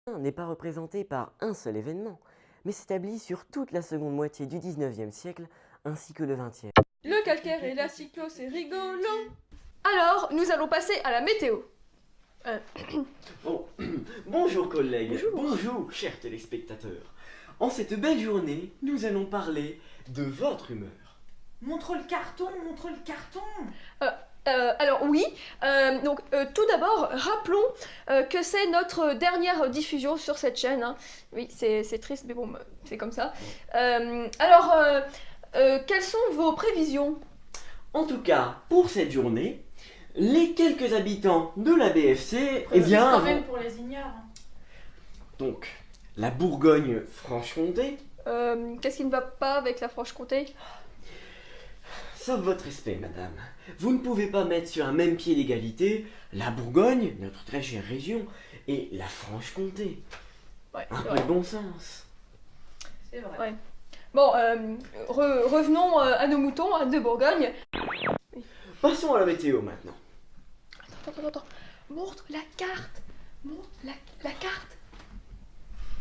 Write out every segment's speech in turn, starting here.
n'est pas représenté par un seul événement, mais s'établit sur toute la seconde moitié du 19e siècle ainsi que le 20e. Le calcaire et la cyclo, c'est rigolo. Alors, nous allons passer à la météo. Bonjour collègues, bonjour chers téléspectateurs. En cette belle journée, nous allons parler de votre humeur. Montre le carton, montre le carton. Alors oui, tout d'abord, rappelons que c'est notre dernière diffusion sur cette chaîne. Hein. Oui, c'est triste, mais bon, c'est comme ça. Quelles sont vos prévisions? En tout cas, pour cette journée, les quelques habitants de la BFC, eh bien... Quand même pour les ignares. Donc, la Bourgogne-Franche-Comté... Qu'est-ce qui ne va pas avec la Franche-Comté? Sauf votre respect, madame. Vous ne pouvez pas mettre sur un même pied d'égalité la Bourgogne, notre très chère région, et la Franche-Comté. Ouais, Un c'est peu vrai. de bon sens. C'est vrai. Ouais. Bon, revenons à nos moutons, à de Bourgogne. Passons à la météo maintenant. Attends. Montre la carte. Montre la carte.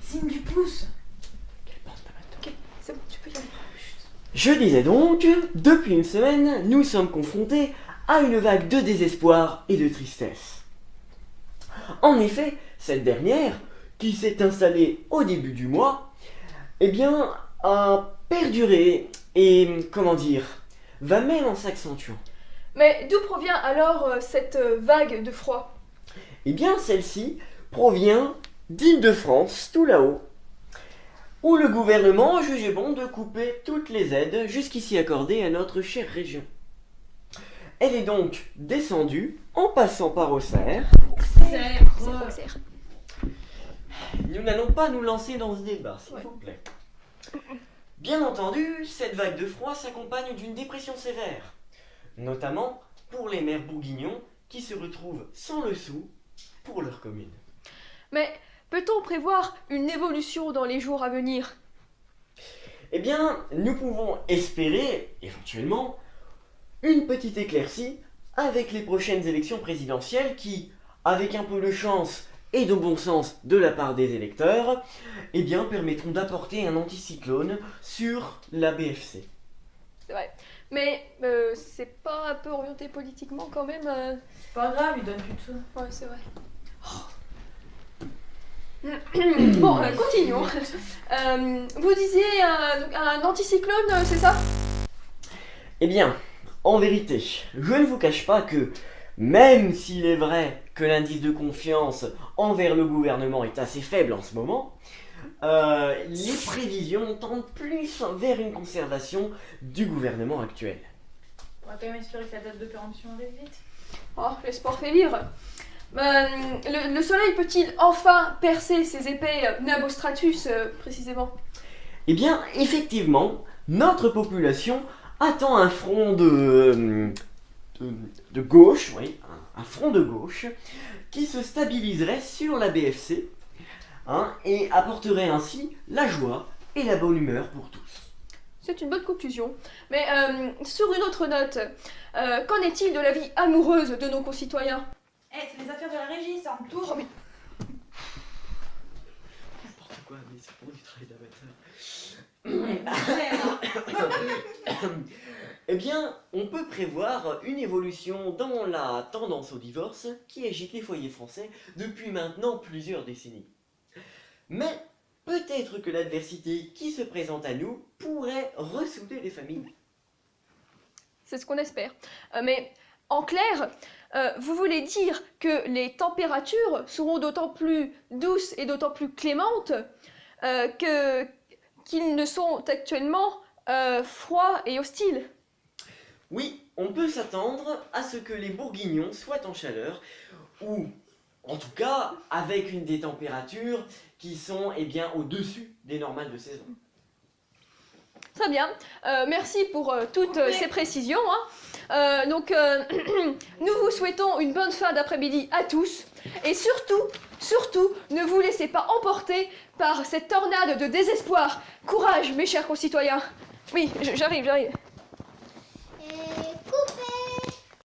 Signe du pouce. Ok, c'est bon, tu peux y aller. Je disais donc, depuis une semaine, nous sommes confrontés à une vague de désespoir et de tristesse. En effet, cette dernière, qui s'est installée au début du mois, eh bien, a perduré et, va même en s'accentuant. Mais d'où provient alors cette vague de froid? Eh bien, celle-ci provient d'Île-de-France, tout là-haut, où le gouvernement jugeait bon de couper toutes les aides jusqu'ici accordées à notre chère région. Elle est donc descendue en passant par Auxerre. C'est Auxerre. Nous n'allons pas nous lancer dans ce débat, s'il Ouais. vous plaît. Bien entendu, cette vague de froid s'accompagne d'une dépression sévère, notamment pour les maires bourguignons qui se retrouvent sans le sou pour leur commune. Mais peut-on prévoir une évolution dans les jours à venir? Eh bien, nous pouvons espérer, éventuellement, une petite éclaircie avec les prochaines élections présidentielles qui, avec un peu de chance et de bon sens de la part des électeurs, eh bien, permettront d'apporter un anticyclone sur la BFC. C'est vrai. Mais c'est pas un peu orienté politiquement quand même C'est pas grave, il donne plus de sous. Ouais, c'est vrai. Bon, continuons. Vous disiez un anticyclone, c'est ça? Eh bien, en vérité, je ne vous cache pas que, même s'il est vrai que l'indice de confiance envers le gouvernement est assez faible en ce moment, les prévisions tendent plus vers une conservation du gouvernement actuel. On va quand même espérer que la date de péremption arrive vite. Oh, l'espoir fait vivre. Le soleil peut-il enfin percer ses épais Nabostratus, précisément? Eh bien, effectivement, notre population attend un front de gauche, oui, un front de gauche, qui se stabiliserait sur la BFC, et apporterait ainsi la joie et la bonne humeur pour tous. C'est une bonne conclusion. Mais sur une autre note, qu'en est-il de la vie amoureuse de nos concitoyens? C'est les affaires de la régie, ça en tourne. Oh, mais N'importe quoi, mais c'est pour du travail d'amateur. Eh bien, on peut prévoir une évolution dans la tendance au divorce qui agite les foyers français depuis maintenant plusieurs décennies. Mais peut-être que l'adversité qui se présente à nous pourrait ressouder les familles. c'est ce qu'on espère. Mais en clair, vous voulez dire que les températures seront d'autant plus douces et d'autant plus clémentes qu'ils ne sont actuellement froids et hostiles? Oui, on peut s'attendre à ce que les Bourguignons soient en chaleur, ou en tout cas avec des températures qui sont au-dessus des normales de saison. Très bien. Merci pour toutes ces précisions. Hein. Nous vous souhaitons une bonne fin d'après-midi à tous. Et surtout, ne vous laissez pas emporter par cette tornade de désespoir. Courage, mes chers concitoyens. Oui, j'arrive.